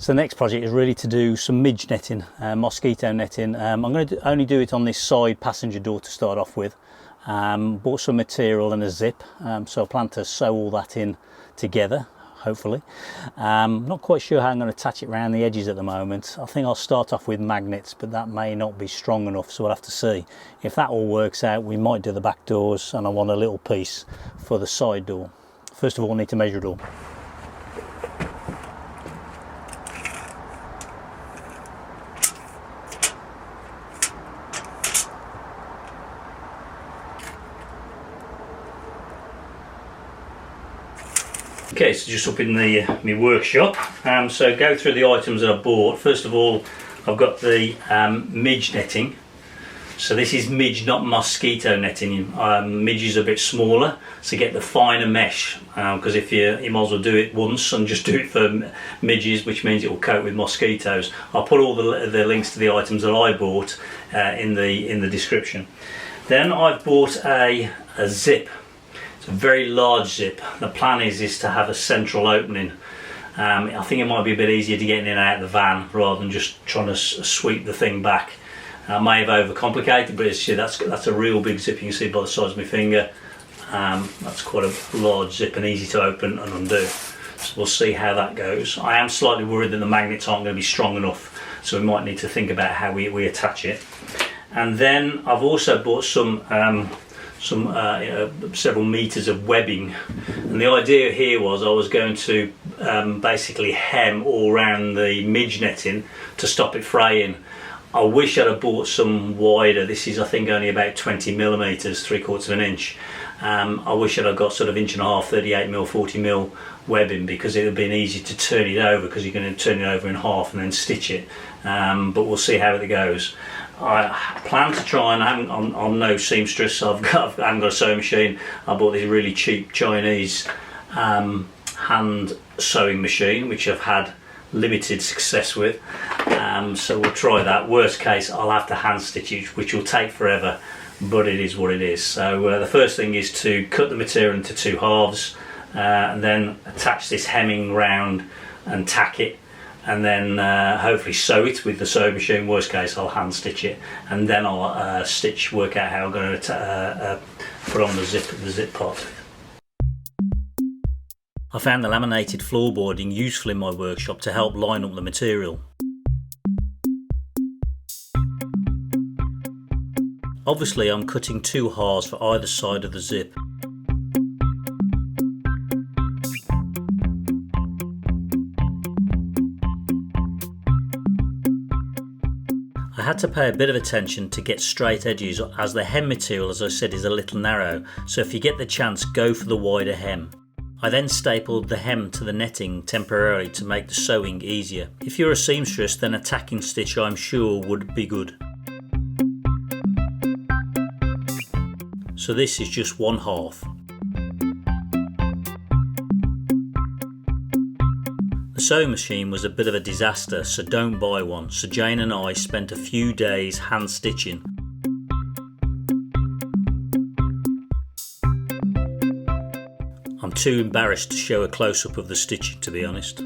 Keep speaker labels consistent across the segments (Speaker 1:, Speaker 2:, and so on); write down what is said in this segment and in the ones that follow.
Speaker 1: So the next project is really to do some midge netting, mosquito netting. I'm going to only do it on this side passenger door to start off with. Bought some material and a zip, so I plan to sew all that in together, hopefully. Not quite sure how I'm going to attach it around the edges at the moment. I think I'll start off with magnets, but that may not be strong enough, so we'll have to see. If that all works out, we might do the back doors, and I want a little piece for the side door. First of all, I need to measure it all. Okay, so just up in my workshop, so go through the items that I bought. First of all, I've got the midge netting. So this is midge, not mosquito netting. Midge is a bit smaller, so get the finer mesh, because if you might as well do it once and just do it for midges, which means it will coat with mosquitoes. I'll put all the links to the items that I bought in the description. Then I've bought a zip. It's a very large zip. The plan is to have a central opening. I think it might be a bit easier to get in and out of the van rather than just trying to sweep the thing back. I may have overcomplicated, but that's a real big zip. You can see by the size of my finger. That's quite a large zip and easy to open and undo. So we'll see how that goes. I am slightly worried that the magnets aren't going to be strong enough, so we might need to think about how we attach it. And then I've also bought several meters of webbing, and the idea here was I was going to basically hem all around the midge netting to stop it fraying. I wish I'd have bought some wider. This is, I think, only about 20 millimeters, 3/4 of an inch. I wish I'd have got sort of 1.5 inch, 38 mil, 40 mil webbing, because it would have been easy to turn it over, because you're going to turn it over in half and then stitch it. But we'll see how it goes. I plan to try, and I'm no seamstress, so I haven't got a sewing machine. I bought this really cheap Chinese hand sewing machine, which I've had limited success with, so we'll try that. Worst case, I'll have to hand stitch it, which will take forever, but it is what it is. So the first thing is to cut the material into 2 halves, and then attach this hemming round and tack it, and then hopefully sew it with the sewing machine. Worst case, I'll hand stitch it, and then I'll work out how I'm going to put on the zip part. I found the laminated floorboarding useful in my workshop to help line up the material. Obviously, I'm cutting 2 halves for either side of the zip. I had to pay a bit of attention to get straight edges, as the hem material, as I said, is a little narrow, so if you get the chance, go for the wider hem. I then stapled the hem to the netting temporarily to make the sewing easier. If you're a seamstress, then a tacking stitch, I'm sure, would be good. So this is just 1 half. The sewing machine was a bit of a disaster, so don't buy one. So Jane and I spent a few days hand stitching. I'm too embarrassed to show a close-up of the stitching, to be honest.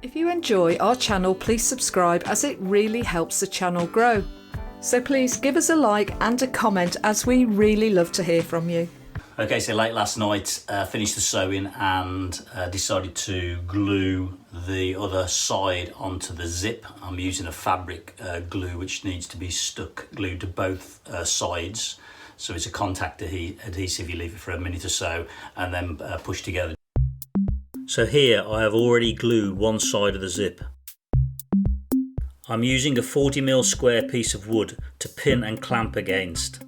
Speaker 2: If you enjoy our channel, please subscribe, as it really helps the channel grow. So please give us a like and a comment, as we really love to hear from you.
Speaker 1: Okay, so late last night, finished the sewing and decided to glue the other side onto the zip. I'm using a fabric glue which needs to be glued to both sides. So it's a contact adhesive, you leave it for a minute or so and then push together. So here I have already glued one side of the zip. I'm using a 40mm square piece of wood to pin and clamp against.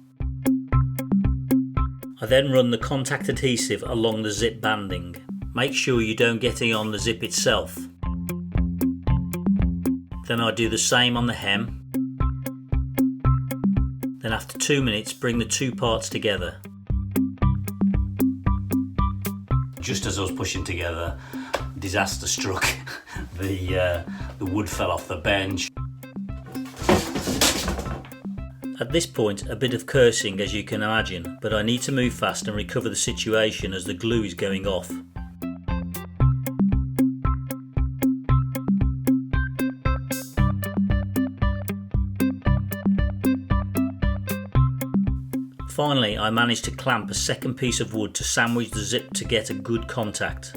Speaker 1: I then run the contact adhesive along the zip banding. Make sure you don't get it on the zip itself. Then I do the same on the hem. Then after 2 minutes, bring the 2 parts together. Just as I was pushing together, disaster struck. The wood fell off the bench. At this point, a bit of cursing, as you can imagine, but I need to move fast and recover the situation as the glue is going off. Finally, I managed to clamp a second piece of wood to sandwich the zip to get a good contact.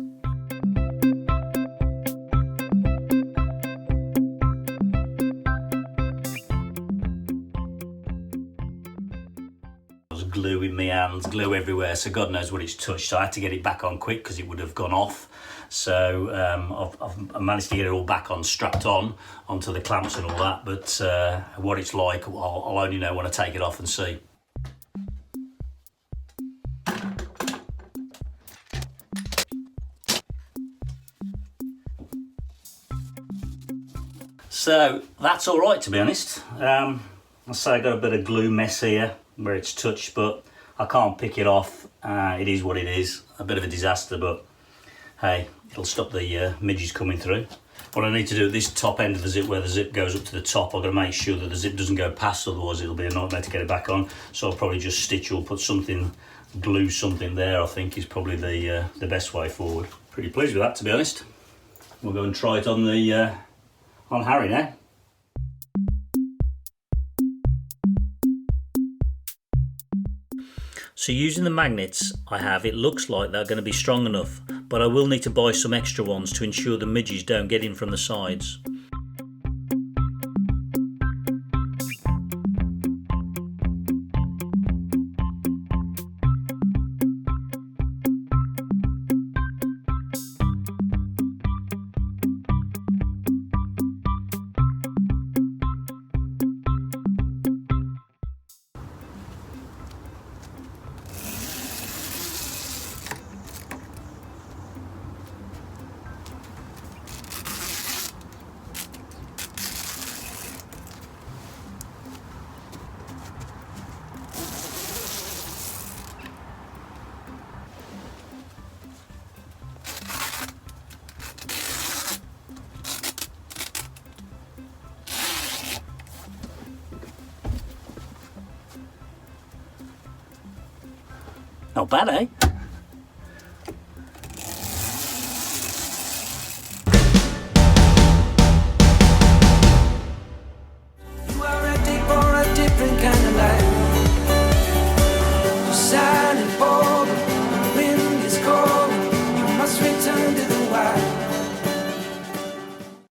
Speaker 1: Glue in my hands, glue everywhere, so God knows what it's touched. So I had to get it back on quick because it would have gone off. So I've managed to get it all back on, strapped on onto the clamps and all that, but what it's like I'll only know when I take it off and see. So that's all right, to be honest. I say I got a bit of glue mess here where it's touched, but I can't pick it off. It is what it is. A bit of a disaster, but hey, it'll stop the midges coming through. What I need to do at this top end of the zip, where the zip goes up to the top, I've got to make sure that the zip doesn't go past, otherwise it'll be a nightmare to get it back on. So I'll probably just stitch or put something, glue something there, I think is probably the best way forward. Pretty pleased with that, to be honest. We'll go and try it on the on Harry now. So using the magnets I have, it looks like they're going to be strong enough, but I will need to buy some extra ones to ensure the midges don't get in from the sides. Not bad, eh?
Speaker 3: You are ready for a different kind of life. You're silent, bold, the wind is cold. You must return to the wild.